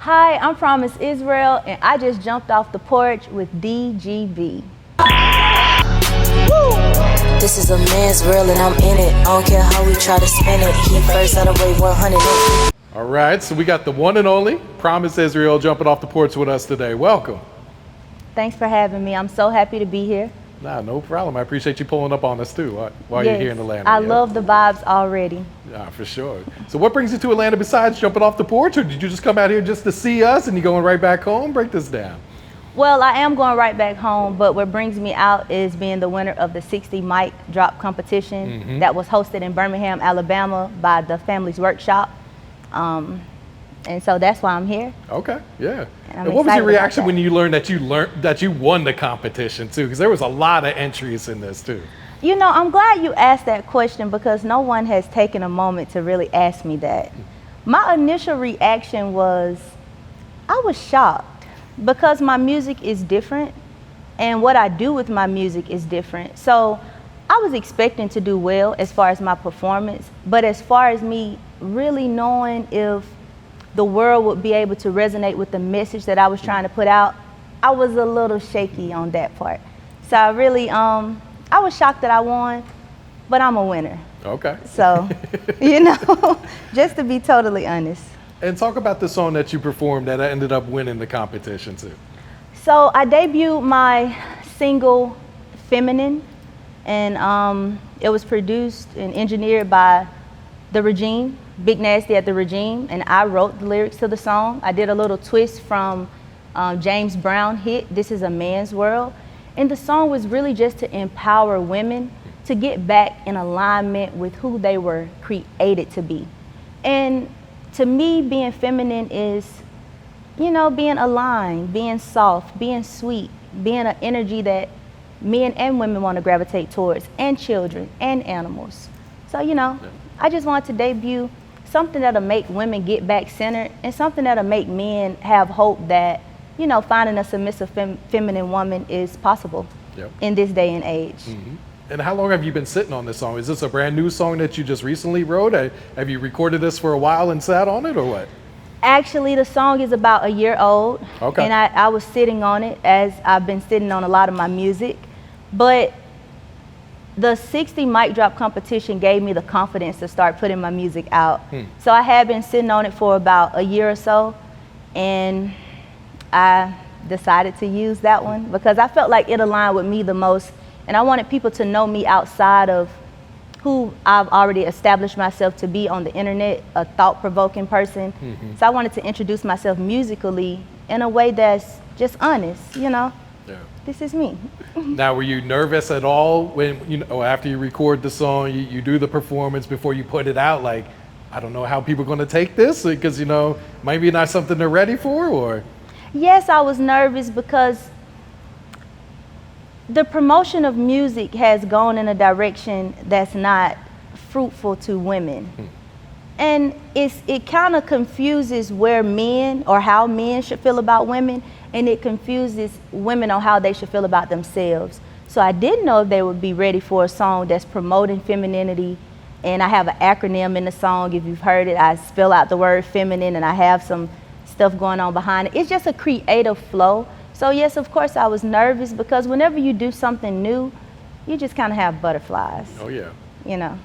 Hi, I'm Promise Israel, and I just jumped off the porch with DGB. This is a man's world and I'm in it. I don't care how we try to spin it. He first out of way 100. All right, so we got the one and only Promise Israel jumping off the porch with us today. Welcome. Thanks for having me. I'm so happy to be here. Nah, no problem. I appreciate you pulling up on us too while you're here in Atlanta. I love the vibes already. Yeah, for sure. So what brings you to Atlanta besides jumping off the porch, or did you just come out here just to see us and you going right back home? Break this down. Well, I am going right back home, but what brings me out is being the winner of the 60 mic drop competition that was hosted in Birmingham, Alabama by the Family's Workshop. And so that's why I'm here. Okay, yeah. And what was your reaction when you learned that you won the competition too? Because there was a lot of entries in this too. You know, I'm glad you asked that question because no one has taken a moment to really ask me that. My initial reaction was, I was shocked because my music is different and what I do with my music is different. So I was expecting to do well as far as my performance, but as far as me really knowing if the world would be able to resonate with the message that I was trying to put out, I was a little shaky on that part. So I really, I was shocked that I won, but I'm a winner. Okay. So, you know, just to be totally honest. And talk about the song that you performed that ended up winning the competition too. So I debuted my single, Feminine, and it was produced and engineered by The Regime, Big Nasty at The Regime, and I wrote the lyrics to the song. I did a little twist from James Brown hit, This Is a Man's World. And the song was really just to empower women to get back in alignment with who they were created to be. And to me, being feminine is, you know, being aligned, being soft, being sweet, being an energy that men and women want to gravitate towards, and children and animals. So, you know, I just wanted to debut something that'll make women get back centered and something that'll make men have hope that, you know, finding a submissive feminine woman is possible in this day and age. And how long have you been sitting on this song? Is this a brand new song that you just recently wrote? Have you recorded this for a while and sat on it or what? Actually, the song is about a year old. Okay. And I was sitting on it as I've been sitting on a lot of my music. But the 60 mic drop competition gave me the confidence to start putting my music out. So I had been sitting on it for about a year or so, and I decided to use that one because I felt like it aligned with me the most, and I wanted people to know me outside of who I've already established myself to be on the internet, a thought-provoking person. So I wanted to introduce myself musically in a way that's just honest, you know? This is me. Now, were you nervous at all when, you know, after you record the song, you do the performance before you put it out? Like, I don't know how people are going to take this because, you know, maybe not something they're ready for, or? Yes, I was nervous because the promotion of music has gone in a direction that's not fruitful to women. And it kind of confuses where men or how men should feel about women, and it confuses women on how they should feel about themselves. So I didn't know if they would be ready for a song that's promoting femininity, and I have an acronym in the song. If you've heard it, I spell out the word feminine, and I have some stuff going on behind it. It's just a creative flow. So yes, of course I was nervous because whenever you do something new, you just kind of have butterflies. Oh yeah. You know.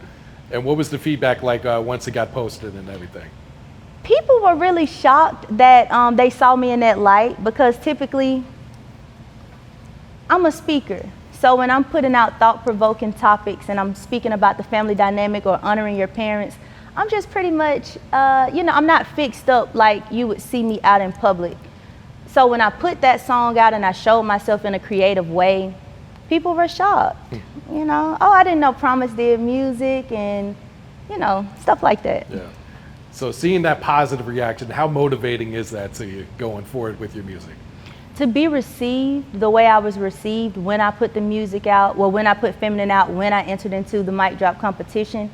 And what was the feedback like once it got posted and everything? People were really shocked that they saw me in that light because typically I'm a speaker. So when I'm putting out thought-provoking topics and I'm speaking about the family dynamic or honoring your parents, I'm just pretty much, you know, I'm not fixed up like you would see me out in public. So when I put that song out and I showed myself in a creative way, people were shocked. You know, oh, I didn't know Promise did music and, you know, stuff like that. Yeah. So seeing that positive reaction, how motivating is that to you going forward with your music? To be received the way I was received when I put the music out, well, when I put Feminine out, when I entered into the mic drop competition,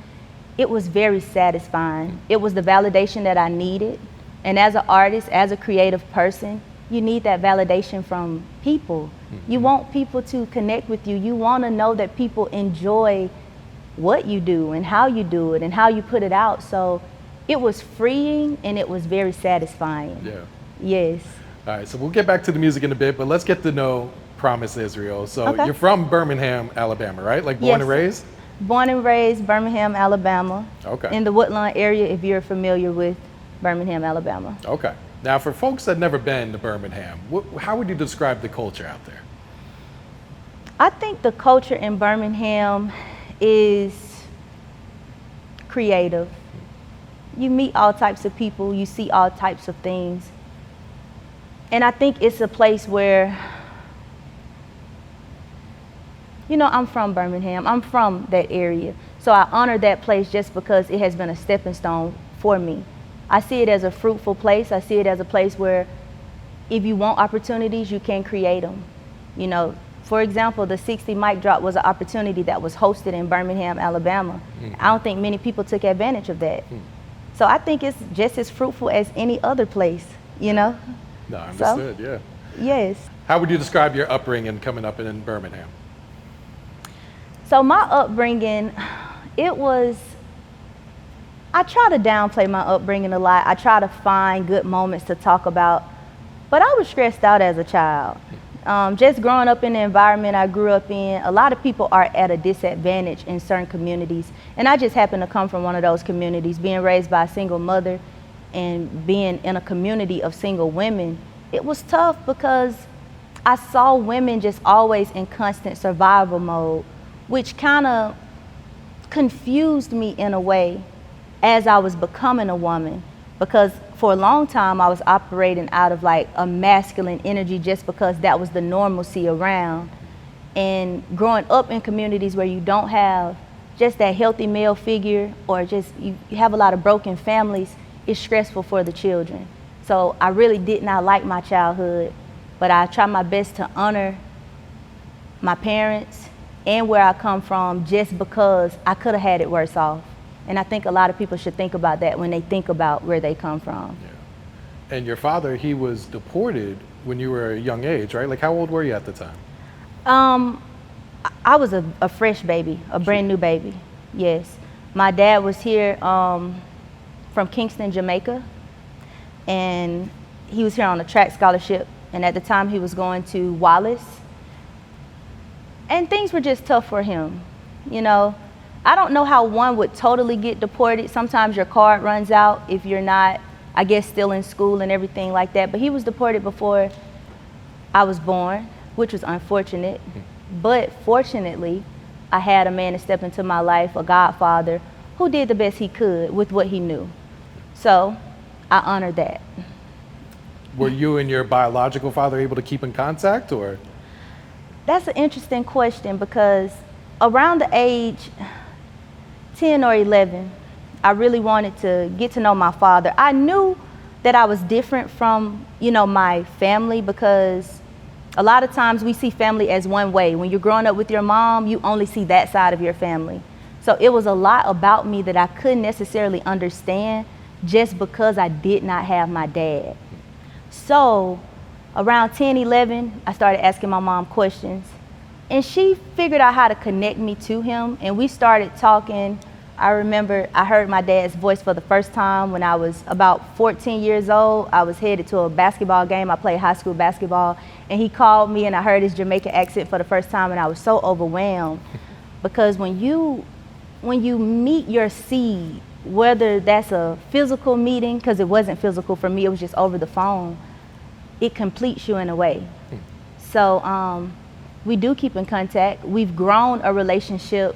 it was very satisfying. It was the validation that I needed. And as an artist, as a creative person, you need that validation from people. You want people to connect with you. You want to know that people enjoy what you do and how you do it and how you put it out. So it was freeing and it was very satisfying. Yeah. Yes. All right, so we'll get back to the music in a bit, but let's get to know Promise Israel. So Okay. you're from Birmingham, Alabama, right? Like born Yes. and raised? Born and raised Birmingham, Alabama. Okay. In the Woodlawn area, if you're familiar with Birmingham, Alabama. Okay. Now, for folks that never been to Birmingham, how would you describe the culture out there? I think the culture in Birmingham is creative. You meet all types of people, you see all types of things. And I think it's a place where, you know, I'm from Birmingham, I'm from that area. So I honor that place just because it has been a stepping stone for me. I see it as a fruitful place. I see it as a place where if you want opportunities, you can create them. You know, for example, the 60 mic drop was an opportunity that was hosted in Birmingham, Alabama. I don't think many people took advantage of that. So I think it's just as fruitful as any other place, you know? No, understood, yeah. Yes. How would you describe your upbringing coming up in Birmingham? So my upbringing, I try to downplay my upbringing a lot. I try to find good moments to talk about, but I was stressed out as a child. Just growing up in the environment I grew up in, a lot of people are at a disadvantage in certain communities. And I just happen to come from one of those communities, being raised by a single mother and being in a community of single women. It was tough because I saw women just always in constant survival mode, which kind of confused me in a way as I was becoming a woman, because for a long time I was operating out of like a masculine energy just because that was the normalcy around. And growing up in communities where you don't have just that healthy male figure, or just you have a lot of broken families, it's stressful for the children. So I really did not like my childhood, but I try my best to honor my parents and where I come from, just because I could have had it worse off. And I think a lot of people should think about that when they think about where they come from. Yeah. And your father, he was deported when you were a young age, right? Like how old were you at the time? I was a fresh baby, a brand new baby, yes. My dad was here from Kingston, Jamaica, and he was here on a track scholarship, and at the time he was going to Wallace. And things were just tough for him, you know. I don't know how one would totally get deported. Sometimes your card runs out if you're not, I guess, still in school and everything like that. But he was deported before I was born, which was unfortunate. But fortunately, I had a man to step into my life, a godfather, who did the best he could with what he knew. So I honor that. Were you and your biological father able to keep in contact, or? That's an interesting question, because around the age 10 or 11, I really wanted to get to know my father. I knew that I was different from, you know, my family, because a lot of times we see family as one way. When you're growing up with your mom, you only see that side of your family. So it was a lot about me that I couldn't necessarily understand just because I did not have my dad. So around 10, 11, I started asking my mom questions, and she figured out how to connect me to him, and we started talking. I remember I heard my dad's voice for the first time when I was about 14 years old. I was headed to a basketball game. I played high school basketball, and he called me, and I heard his Jamaican accent for the first time, and I was so overwhelmed, because when you meet your seed, whether that's a physical meeting, because it wasn't physical for me, it was just over the phone, it completes you in a way. So we do keep in contact. We've grown a relationship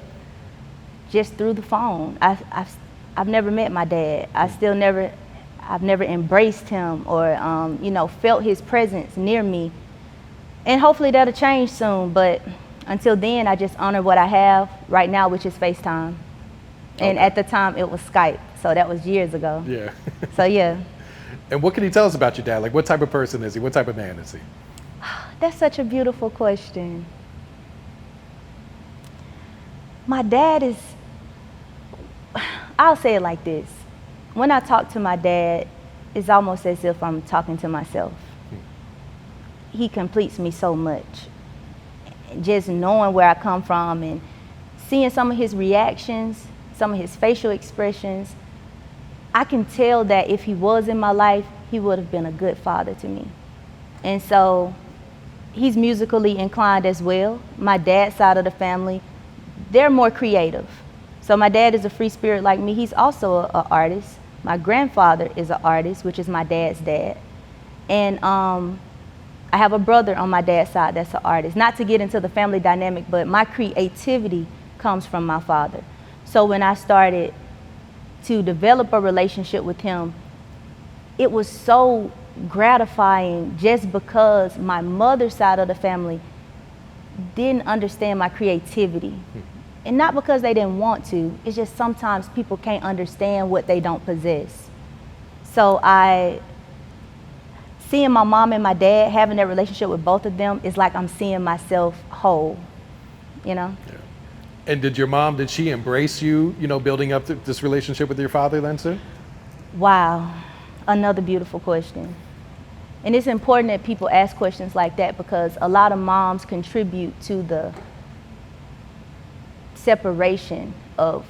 just through the phone. I've never met my dad. I've never embraced him or you know, felt his presence near me. And hopefully that'll change soon, but until then, I just honor what I have right now, which is FaceTime. And at the time it was Skype, so that was years ago. Yeah. So yeah. And what can you tell us about your dad? Like, what type of person is he? What type of man is he? That's such a beautiful question. My dad is, I'll say it like this. When I talk to my dad, it's almost as if I'm talking to myself. He completes me so much. Just knowing where I come from and seeing some of his reactions, some of his facial expressions, I can tell that if he was in my life, he would have been a good father to me. And so he's musically inclined as well. My dad's side of the family, they're more creative. So my dad is a free spirit like me. He's also an artist. My grandfather is an artist, which is my dad's dad. And I have a brother on my dad's side that's an artist. Not to get into the family dynamic, but my creativity comes from my father. So when I started to develop a relationship with him, it was so gratifying just because my mother's side of the family didn't understand my creativity. And not because they didn't want to, it's just sometimes people can't understand what they don't possess. So seeing my mom and my dad, having that relationship with both of them, is like I'm seeing myself whole, you know? Yeah. And did she embrace you, building up this relationship with your father then too? Wow, another beautiful question. And it's important that people ask questions like that because a lot of moms contribute to the separation of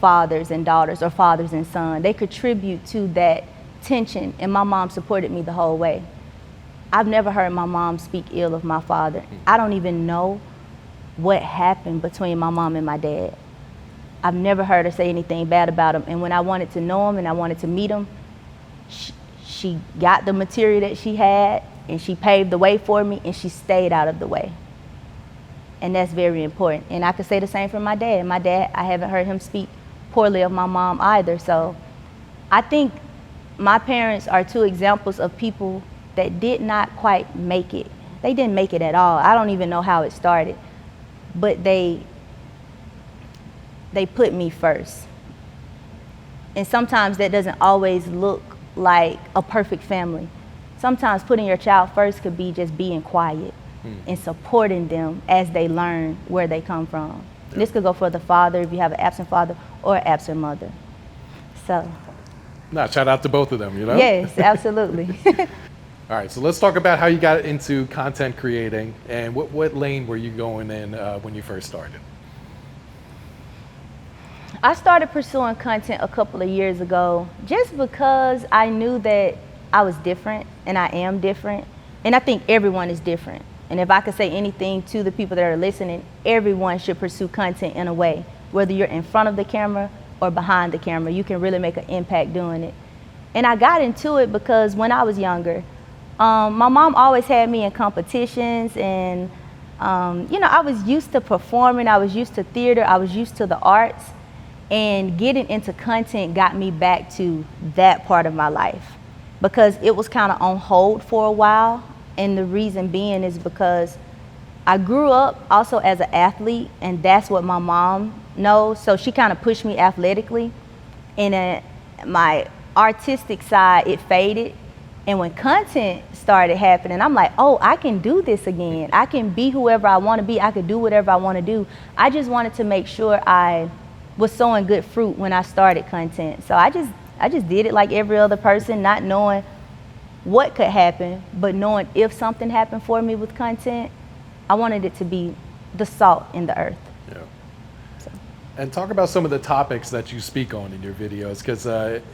fathers and daughters or fathers and sons. They contribute to that tension, and my mom supported me the whole way. I've never heard my mom speak ill of my father. I don't even know what happened between my mom and my dad. I've never heard her say anything bad about him. And when I wanted to know him and I wanted to meet him, she got the material that she had and she paved the way for me and she stayed out of the way. And that's very important. And I could say the same for my dad. My dad, I haven't heard him speak poorly of my mom either. So I think my parents are two examples of people that did not quite make it. They didn't make it at all. I don't even know how it started. But they put me first. And sometimes that doesn't always look like a perfect family. Sometimes putting your child first could be just being quiet and supporting them as they learn where they come from. Yeah. This could go for the father if you have an absent father or an absent mother. So. Shout out to both of them, Yes, absolutely. All right, so let's talk about how you got into content creating and what lane were you going in when you first started? I started pursuing content a couple of years ago just because I knew that I was different and I am different. And I think everyone is different. And if I could say anything to the people that are listening, everyone should pursue content in a way. Whether you're in front of the camera or behind the camera, you can really make an impact doing it. And I got into it because when I was younger, my mom always had me in competitions and, I was used to performing, I was used to theater, I was used to the arts. And getting into content got me back to that part of my life because it was kind of on hold for a while. And the reason being is because I grew up also as an athlete, and that's what my mom knows. So she kind of pushed me athletically. And my artistic side, it faded. And when content started happening, I'm like, oh, I can do this again. I can be whoever I want to be. I could do whatever I want to do. I just wanted to make sure I was sowing good fruit when I started content. So I just did it like every other person, not knowing what could happen, but knowing if something happened for me with content, I wanted it to be the salt in the earth. Yeah. So. And talk about some of the topics that you speak on in your videos, because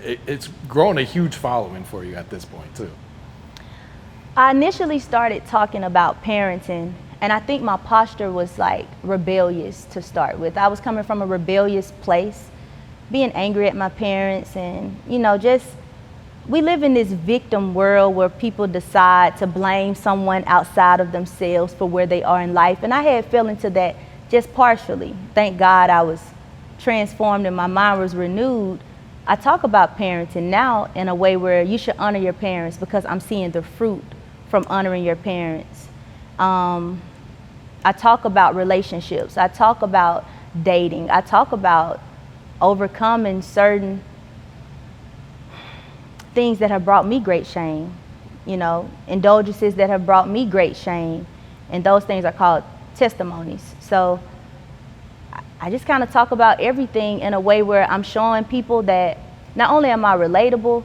it's grown a huge following for you at this point too. I initially started talking about parenting, and I think my posture was like rebellious to start with. I was coming from a rebellious place, being angry at my parents, and we live in this victim world where people decide to blame someone outside of themselves for where they are in life. And I had fell into that just partially. Thank God I was transformed and my mind was renewed. I talk about parenting now in a way where you should honor your parents because I'm seeing the fruit from honoring your parents. I talk about relationships. I talk about dating. I talk about overcoming certain things that have brought me great shame, indulgences that have brought me great shame. And those things are called testimonies. So I just kind of talk about everything in a way where I'm showing people that not only am I relatable,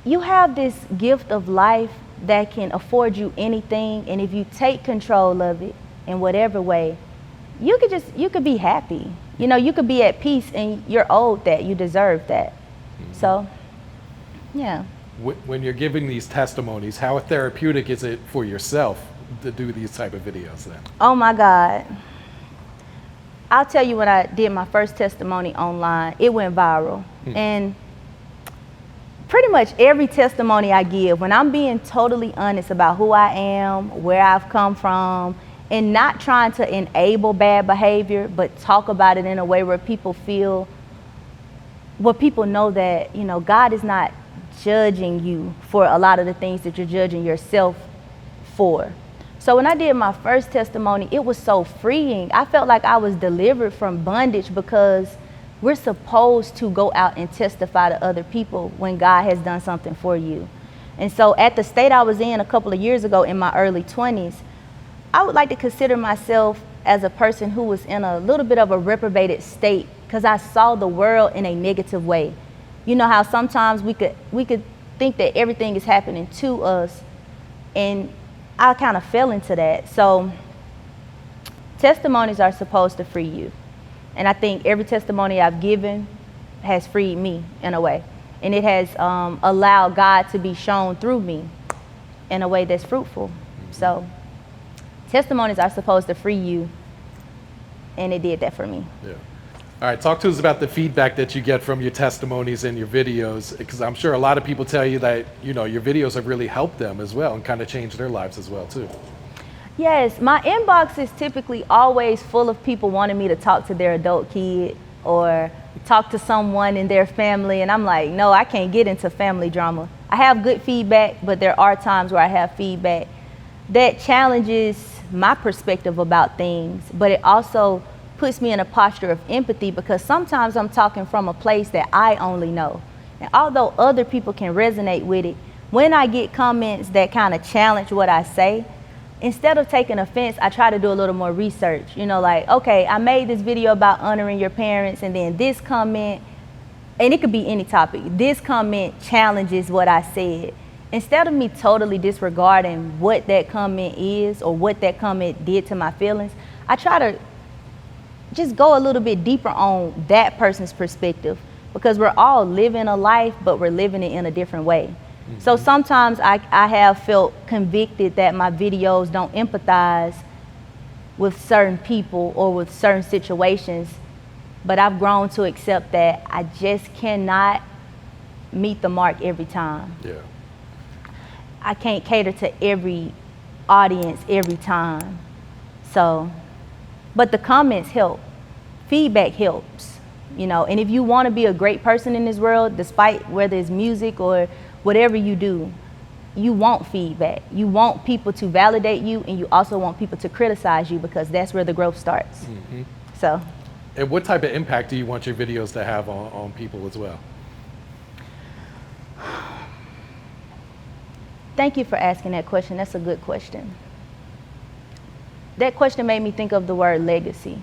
you have this gift of life that can afford you anything. And if you take control of it in whatever way, you could be happy. You could be at peace and you're owed that, you deserve that. So Yeah. When you're giving these testimonies, how therapeutic is it for yourself to do these type of videos then? Oh my God. I'll tell you, when I did my first testimony online, it went viral. And pretty much every testimony I give, when I'm being totally honest about who I am, where I've come from, and not trying to enable bad behavior, but talk about it in a way where people feel, where people know that, you know, God is not judging you for a lot of the things that you're judging yourself for. So when I did my first testimony, it was so freeing. I felt like I was delivered from bondage, because we're supposed to go out and testify to other people when God has done something for you. And so at the state I was in a couple of years ago, in my early 20s, I would like to consider myself as a person who was in a little bit of a reprobated state, because I saw the world in a negative way. You know how sometimes we could think that everything is happening to us, and I kind of fell into that. So testimonies are supposed to free you. And I think every testimony I've given has freed me in a way. And it has allowed God to be shown through me in a way that's fruitful. So testimonies are supposed to free you, and it did that for me. Yeah. All right, talk to us about the feedback that you get from your testimonies and your videos, because I'm sure a lot of people tell you that, you know, your videos have really helped them as well and kind of changed their lives as well too. Yes, my inbox is typically always full of people wanting me to talk to their adult kid or talk to someone in their family, and I'm like, no, I can't get into family drama. I have good feedback, but there are times where I have feedback that challenges my perspective about things, but it also puts me in a posture of empathy, because sometimes I'm talking from a place that I only know. And although other people can resonate with it, when I get comments that kind of challenge what I say, instead of taking offense, I try to do a little more research. You know, like, okay, I made this video about honoring your parents, and then this comment, and it could be any topic, this comment challenges what I said. Instead of me totally disregarding what that comment is or what that comment did to my feelings, I try to just go a little bit deeper on that person's perspective, because we're all living a life, but we're living it in a different way. So sometimes I have felt convicted that my videos don't empathize with certain people or with certain situations, but I've grown to accept that I just cannot meet the mark every time. Yeah. I can't cater to every audience every time. So, but the comments help. Feedback helps, you know, and if you want to be a great person in this world, despite whether it's music or whatever you do, you want feedback. You want people to validate you, and you also want people to criticize you, because that's where the growth starts. So. And what type of impact do you want your videos to have on people as well? Thank you for asking that question. That's a good question. That question made me think of the word legacy.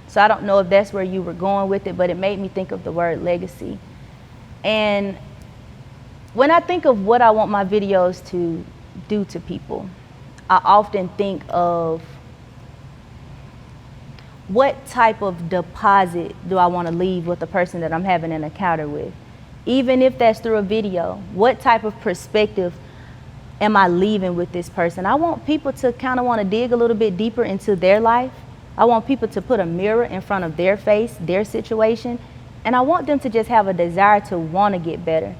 So I don't know if that's where you were going with it, but it made me think of the word legacy. And when I think of what I want my videos to do to people, I often think of what type of deposit do I want to leave with the person that I'm having an encounter with? Even if that's through a video, what type of perspective am I leaving with this person? I want people to kind of want to dig a little bit deeper into their life. I want people to put a mirror in front of their face, their situation, and I want them to just have a desire to want to get better.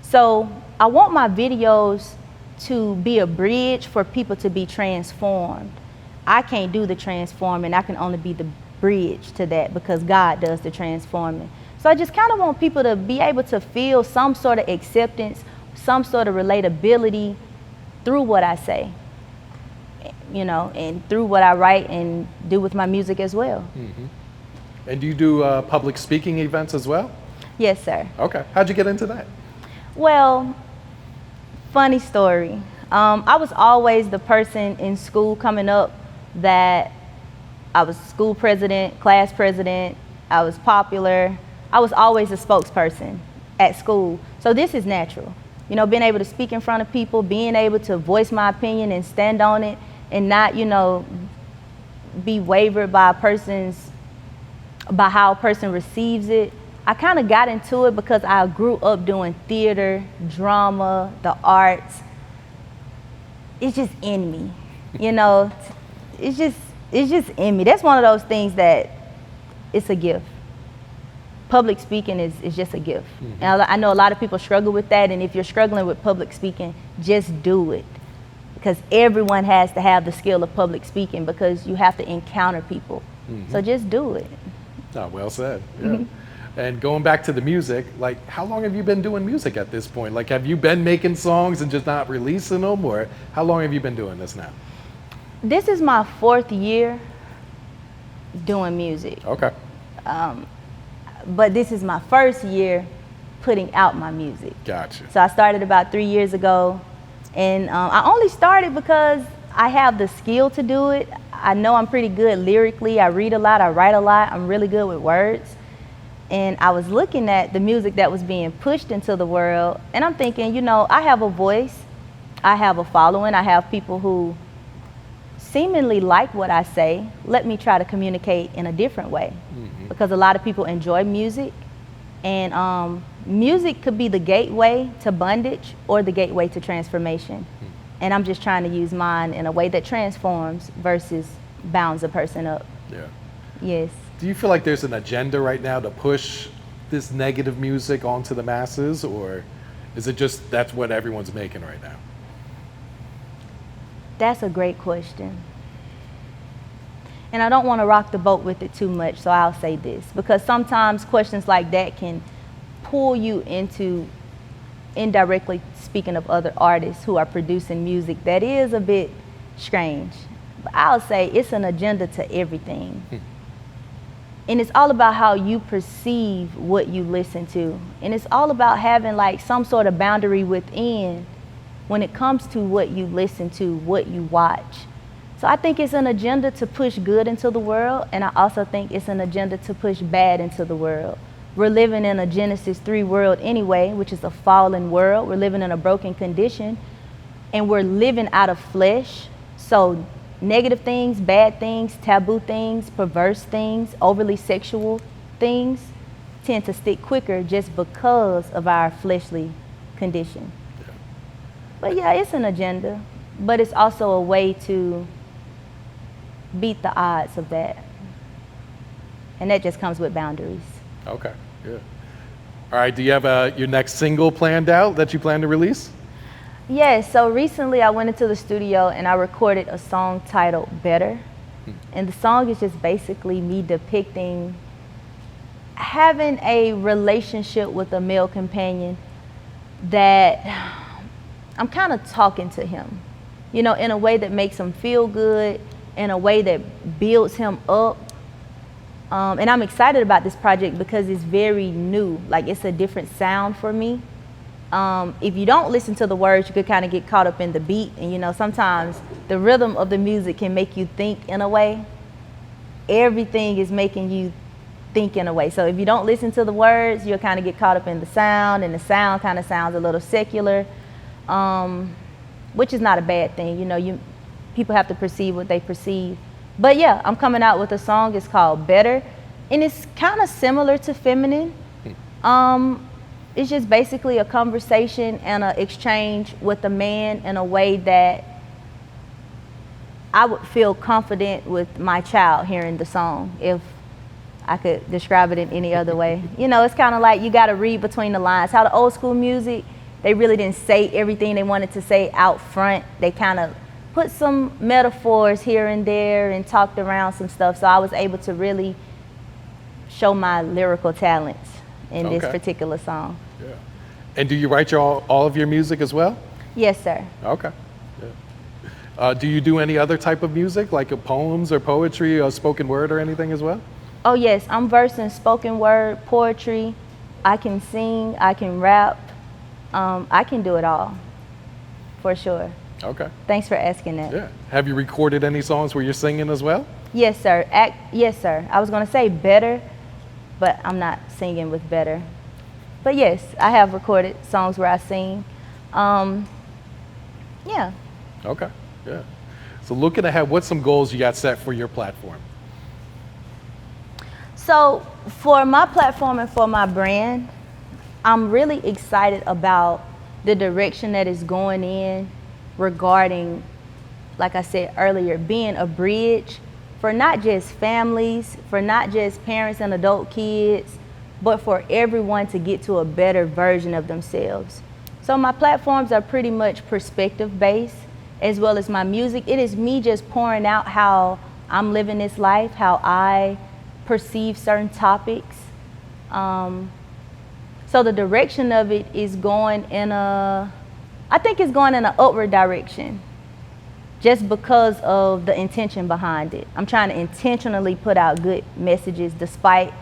So I want my videos to be a bridge for people to be transformed. I can't do the transforming. I can only be the bridge to that, because God does the transforming. So I just kind of want people to be able to feel some sort of acceptance, some sort of relatability through what I say, you know, and through what I write and do with my music as well. And do you do public speaking events as well? Yes, sir. Okay. How'd you get into that? Well, funny story. I was always the person in school coming up that I was school president, class president, I was popular. I was always a spokesperson at school. So this is natural. You know, being able to speak in front of people, being able to voice my opinion and stand on it, and not, you know, be wavered by how a person receives it. I kind of got into it because I grew up doing theater, drama, the arts. It's just in me, you know. It's just in me. That's one of those things that it's a gift. Public speaking is just a gift. Mm-hmm. And I know a lot of people struggle with that, and if you're struggling with public speaking, just do it. Because everyone has to have the skill of public speaking because you have to encounter people. Mm-hmm. So just do it. Oh, well said. Yeah. Mm-hmm. And going back to the music, like, how long have you been doing music at this point? Like, have you been making songs and just not releasing them, or how long have you been doing this now? This is my 4th year doing music. Okay. But this is my 1st year putting out my music. Gotcha. So I started about 3 years ago, and I only started because I have the skill to do it. I know I'm pretty good lyrically. I read a lot, I write a lot. I'm really good with words. And I was looking at the music that was being pushed into the world, and I'm thinking, you know, I have a voice, I have a following, I have people who seemingly like what I say. Let me try to communicate in a different way. Mm-hmm. Because a lot of people enjoy music, and music could be the gateway to bondage or the gateway to transformation. Mm-hmm. And I'm just trying to use mine in a way that transforms versus bounds a person up. Yeah. Yes. Do you feel like there's an agenda right now to push this negative music onto the masses, or is it just that's what everyone's making right now? That's a great question. And I don't want to rock the boat with it too much, so I'll say this. Because sometimes questions like that can pull you into indirectly speaking of other artists who are producing music that is a bit strange. But I'll say it's an agenda to everything. And it's all about how you perceive what you listen to. And it's all about having like some sort of boundary within when it comes to what you listen to, what you watch. So I think it's an agenda to push good into the world, and I also think it's an agenda to push bad into the world. We're living in a Genesis 3 world anyway, which is a fallen world. We're living in a broken condition, and we're living out of flesh. So negative things, bad things, taboo things, perverse things, overly sexual things tend to stick quicker just because of our fleshly condition. But yeah, it's an agenda, but it's also a way to beat the odds of that. And that just comes with boundaries. Okay, good. All right, do you have your next single planned out that you plan to release? Yes, so recently I went into the studio and I recorded a song titled Better. And the song is just basically me depicting having a relationship with a male companion that I'm kind of talking to him, you know, in a way that makes him feel good, in a way that builds him up. And I'm excited about this project because it's very new. Like, it's a different sound for me. If you don't listen to the words, you could kind of get caught up in the beat. And, you know, sometimes the rhythm of the music can make you think in a way. Everything is making you think in a way. So if you don't listen to the words, you'll kind of get caught up in the sound, and the sound kind of sounds a little secular. Which is not a bad thing. You know, people have to perceive what they perceive. But yeah, I'm coming out with a song. It's called Better, and it's kind of similar to Feminine. It's just basically a conversation and an exchange with a man in a way that I would feel confident with my child hearing the song, if I could describe it in any other way. You know, it's kind of like you got to read between the lines. How the old school music, they really didn't say everything they wanted to say out front. They kind of put some metaphors here and there and talked around some stuff. So I was able to really show my lyrical talents in this particular song. Yeah. And do you write all of your music as well? Yes, sir. Okay. Yeah. Do you do any other type of music, like poems or poetry or spoken word or anything as well? Oh yes, I'm versed in spoken word, poetry. I can sing, I can rap. I can do it all, for sure. Okay. Thanks for asking that. Yeah. Have you recorded any songs where you're singing as well? Yes, sir. Yes, sir. I was going to say Better, but I'm not singing with Better. But yes, I have recorded songs where I sing. Yeah. Okay. Yeah. So looking ahead, what's some goals you got set for your platform? So for my platform and for my brand, I'm really excited about the direction that it's going in regarding, like I said earlier, being a bridge for not just families, for not just parents and adult kids, but for everyone to get to a better version of themselves. So my platforms are pretty much perspective based, as well as my music. It is me just pouring out how I'm living this life, how I perceive certain topics. So the direction of it is going in I think it's going in an upward direction, just because of the intention behind it. I'm trying to intentionally put out good messages despite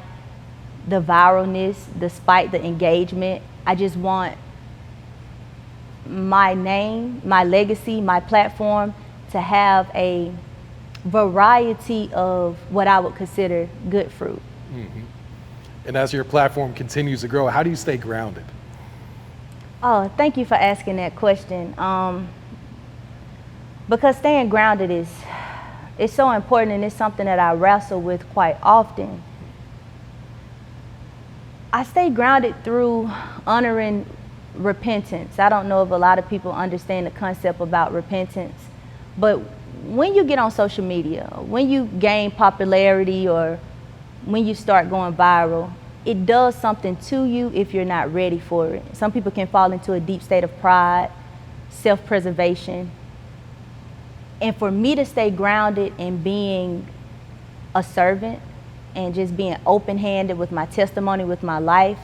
the viralness, despite the engagement. I just want my name, my legacy, my platform to have a variety of what I would consider good fruit. Mm-hmm. And as your platform continues to grow, how do you stay grounded? Oh, thank you for asking that question. Because staying grounded is so important, and it's something that I wrestle with quite often. I stay grounded through honoring repentance. I don't know if a lot of people understand the concept about repentance, but when you get on social media, when you gain popularity, or when you start going viral, it does something to you if you're not ready for it. Some people can fall into a deep state of pride, self-preservation. And for me to stay grounded in being a servant and just being open-handed with my testimony, with my life,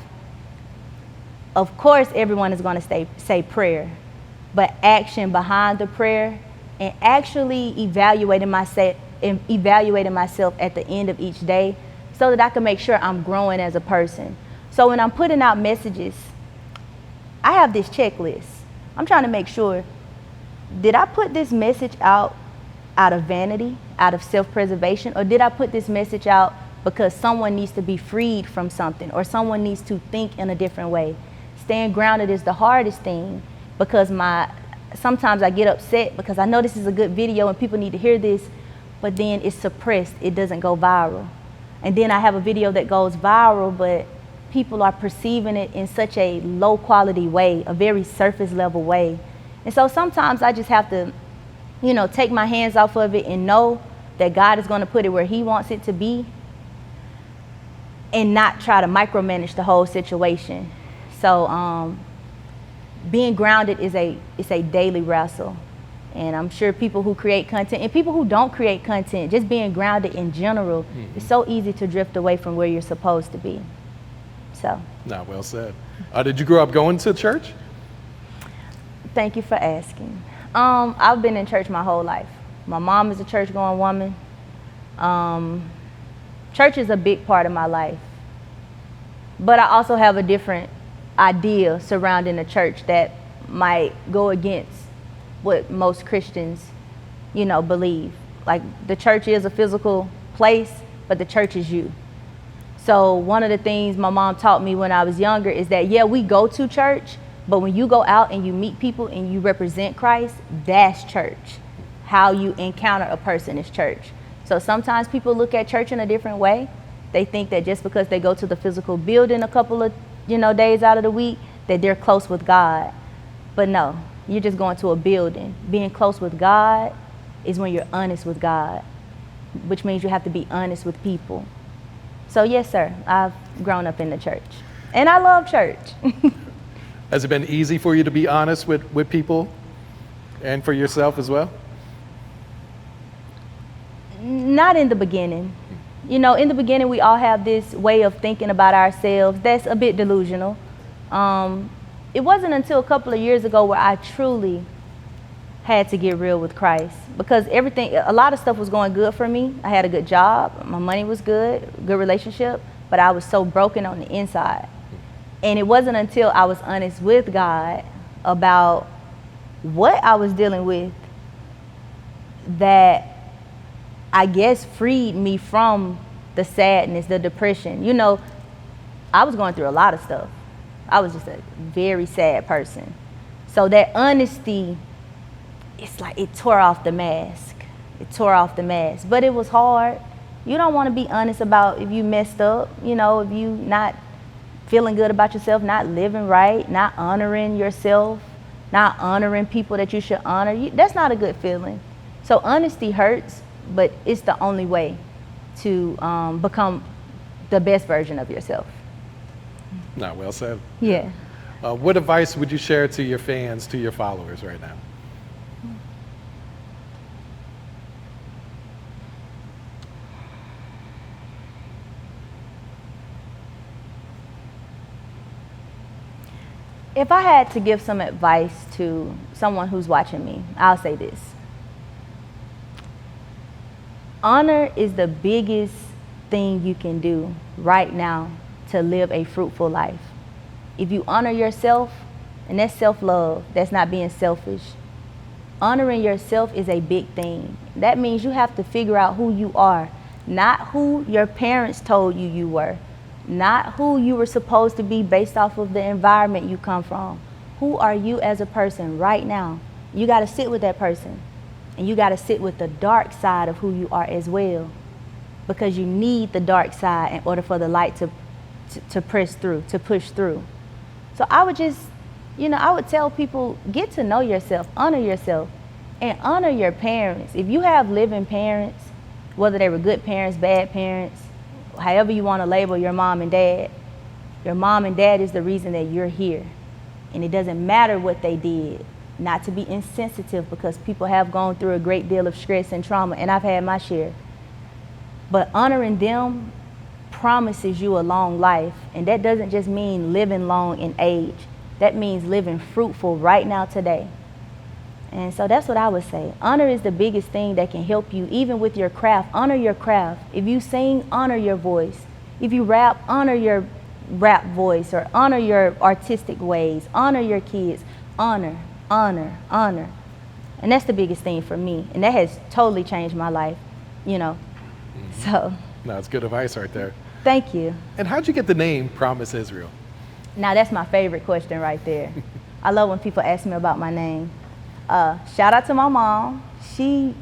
of course everyone is going to say prayer, but action behind the prayer, and actually evaluating myself at the end of each day so that I can make sure I'm growing as a person. So when I'm putting out messages, I have this checklist. I'm trying to make sure, did I put this message out of vanity, out of self-preservation, or did I put this message out because someone needs to be freed from something, or someone needs to think in a different way? Staying grounded is the hardest thing, because sometimes I get upset because I know this is a good video and people need to hear this, but then it's suppressed, it doesn't go viral. And then I have a video that goes viral, but people are perceiving it in such a low quality way, a very surface level way. And so sometimes I just have to, take my hands off of it and know that God is going to put it where He wants it to be, and not try to micromanage the whole situation. So being grounded is a daily wrestle. And I'm sure people who create content and people who don't create content, just being grounded in general, it's so easy to drift away from where you're supposed to be. So. No, well said. Did you grow up going to church? Thank you for asking. I've been in church my whole life. My mom is a church-going woman. Church is a big part of my life. But I also have a different idea surrounding the church that might go against what most Christians, believe. Like, the church is a physical place, but the church is you. So one of the things my mom taught me when I was younger is that, yeah, we go to church, but when you go out and you meet people and you represent Christ, that's church. How you encounter a person is church. So sometimes people look at church in a different way. They think that just because they go to the physical building a couple of, days out of the week, that they're close with God. But no, you're just going to a building. Being close with God is when you're honest with God, which means you have to be honest with people. So yes, sir, I've grown up in the church, and I love church. Has it been easy for you to be honest with people and for yourself as well? Not in the beginning. In the beginning, we all have this way of thinking about ourselves that's a bit delusional. It wasn't until a couple of years ago where I truly had to get real with Christ, because a lot of stuff was going good for me. I had a good job, my money was good relationship, but I was so broken on the inside. And it wasn't until I was honest with God about what I was dealing with that I guess freed me from the sadness, the depression. I was going through a lot of stuff. I was just a very sad person. So that honesty, it's like it tore off the mask. But it was hard. You don't want to be honest about if you messed up, you know, if you not feeling good about yourself, not living right, not honoring yourself, not honoring people that you should honor. That's not a good feeling. So honesty hurts, but it's the only way to become the best version of yourself. Not well said. Yeah. What advice would you share to your fans, to your followers right now? If I had to give some advice to someone who's watching me, I'll say this. Honor is the biggest thing you can do right now to live a fruitful life. If you honor yourself, and that's self-love, that's not being selfish. Honoring yourself is a big thing. That means you have to figure out who you are, not who your parents told you you were, not who you were supposed to be based off of the environment you come from. Who are you as a person right now? You got to sit with that person, and you got to sit with the dark side of who you are as well, because you need the dark side in order for the light to press through, to push through. So I would just, I would tell people, get to know yourself, honor yourself, and honor your parents. If you have living parents, whether they were good parents, bad parents, however you want to label your mom and dad is the reason that you're here. And it doesn't matter what they did. Not to be insensitive, because people have gone through a great deal of stress and trauma, and I've had my share. But honoring them promises you a long life, and that doesn't just mean living long in age. That means living fruitful right now, today. And so that's what I would say. Honor is the biggest thing that can help you, even with your craft. Honor your craft. If you sing, honor your voice. If you rap, honor your rap voice, or honor your artistic ways. Honor your kids. Honor, honor, honor. And that's the biggest thing for me. And that has totally changed my life, So. No, it's good advice right there. Thank you. And how'd you get the name Promise Israel? Now that's my favorite question right there. I love when people ask me about my name. Shout out to my mom. She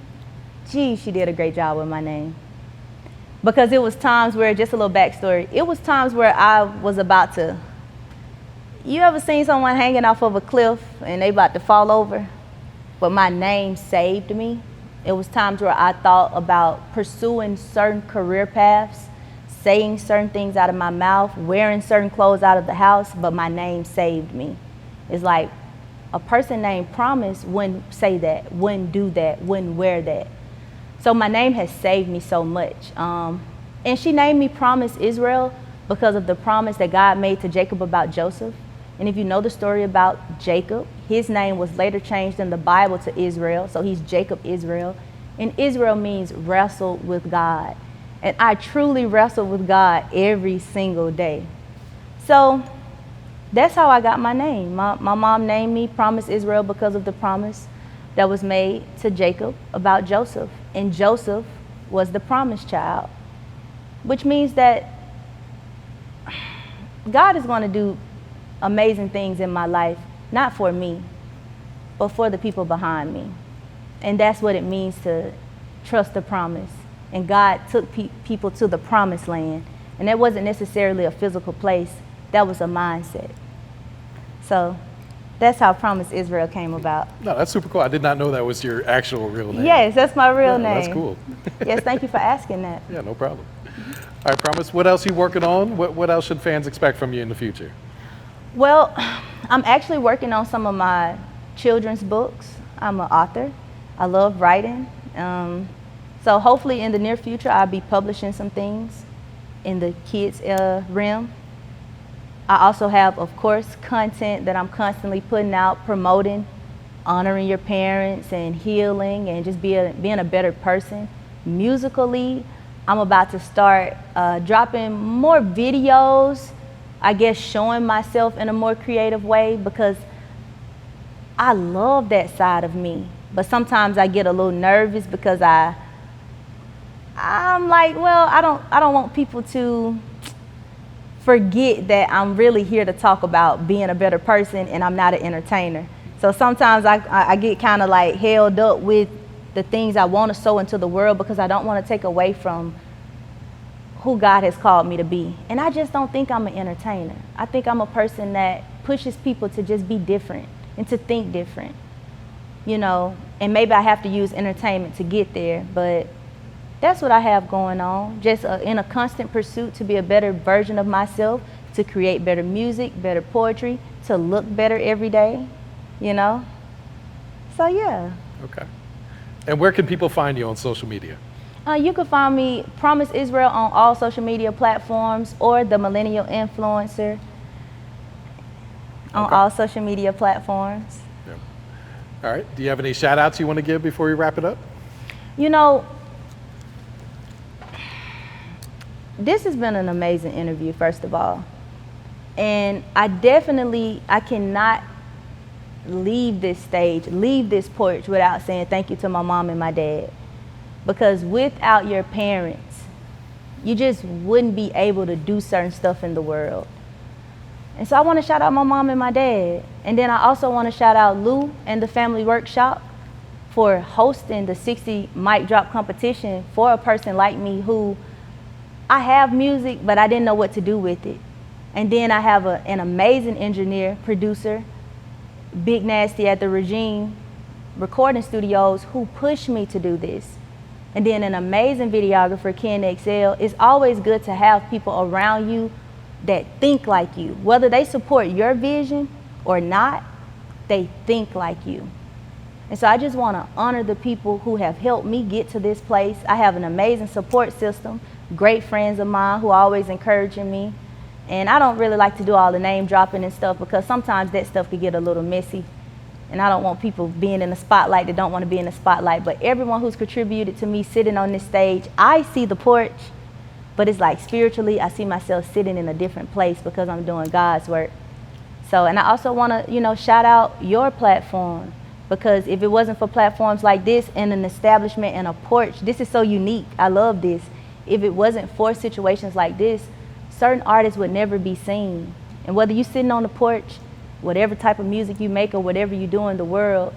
did a great job with my name. Because it was times where, just a little backstory, it was times where I was about to, you ever seen someone hanging off of a cliff and they about to fall over? But my name saved me. It was times where I thought about pursuing certain career paths, saying certain things out of my mouth, wearing certain clothes out of the house, but my name saved me. It's like a person named Promise wouldn't say that, wouldn't do that, wouldn't wear that. So my name has saved me so much. And she named me Promise Israel because of the promise that God made to Jacob about Joseph. And if you know the story about Jacob, his name was later changed in the Bible to Israel. So he's Jacob Israel. And Israel means wrestle with God. And I truly wrestle with God every single day. So that's how I got my name. My mom named me Promise Israel because of the promise that was made to Jacob about Joseph. And Joseph was the promised child, which means that God is going to do amazing things in my life, not for me, but for the people behind me. And that's what it means to trust the promise. And God took people to the promised land. And that wasn't necessarily a physical place. That was a mindset. So that's how Promise Israel came about. No, that's super cool. I did not know that was your actual real name. Yes, that's my real name. That's cool. Yes, thank you for asking that. Yeah, no problem. All right, Promise, what else are you working on? What else should fans expect from you in the future? Well, I'm actually working on some of my children's books. I'm an author. I love writing. So hopefully in the near future, I'll be publishing some things in the kids' realm. I also have, of course, content that I'm constantly putting out, promoting, honoring your parents and healing and just being a better person. Musically, I'm about to start dropping more videos, I guess showing myself in a more creative way, because I love that side of me. But sometimes I get a little nervous because I'm like, well, I don't want people to forget that I'm really here to talk about being a better person and I'm not an entertainer. So sometimes I get kind of like held up with the things I want to sow into the world because I don't want to take away from who God has called me to be. And I just don't think I'm an entertainer. I think I'm a person that pushes people to just be different and to think different, you know, and maybe I have to use entertainment to get there, but that's what I have going on, just in a constant pursuit to be a better version of myself, to create better music, better poetry, to look better every day, you know? So yeah. Okay. And where can people find you on social media? You can find me, Promise Israel, on all social media platforms, or The Millennial Influencer on all social media platforms. Yeah. All right. Do you have any shout outs you want to give before we wrap it up? You know, this has been an amazing interview, first of all. And I cannot leave this stage, leave this porch without saying thank you to my mom and my dad. Because without your parents, you just wouldn't be able to do certain stuff in the world. And so I want to shout out my mom and my dad. And then I also want to shout out Lou and the Family Workshop for hosting the 60 mic drop competition for a person like me who, I have music, but I didn't know what to do with it. And then I have an amazing engineer, producer, Big Nasty at the Regime Recording Studios, who pushed me to do this. And then an amazing videographer, Ken XL. It's always good to have people around you that think like you. Whether they support your vision or not, they think like you. And so I just want to honor the people who have helped me get to this place. I have an amazing support system, great friends of mine who are always encouraging me. And I don't really like to do all the name dropping and stuff because sometimes that stuff could get a little messy. And I don't want people being in the spotlight that don't want to be in the spotlight. But everyone who's contributed to me sitting on this stage, I see the porch, but it's like spiritually, I see myself sitting in a different place because I'm doing God's work. So, and I also want to, you know, shout out your platform, because if it wasn't for platforms like this and an establishment and a porch, this is so unique. I love this. If it wasn't for situations like this, certain artists would never be seen. And whether you're sitting on the porch, whatever type of music you make or whatever you do in the world,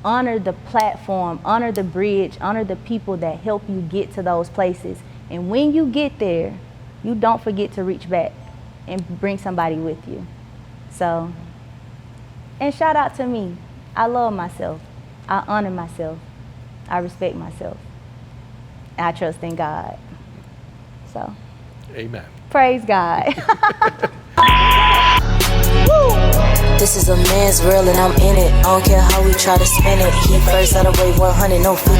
honor the platform, honor the bridge, honor the people that help you get to those places. And when you get there, you don't forget to reach back and bring somebody with you. So, and shout out to me. I love myself. I honor myself. I respect myself. And I trust in God. So, Amen. praise God. This is a man's world and I'm in it. I don't care how we try to spin it. He first out of way 100, no 50.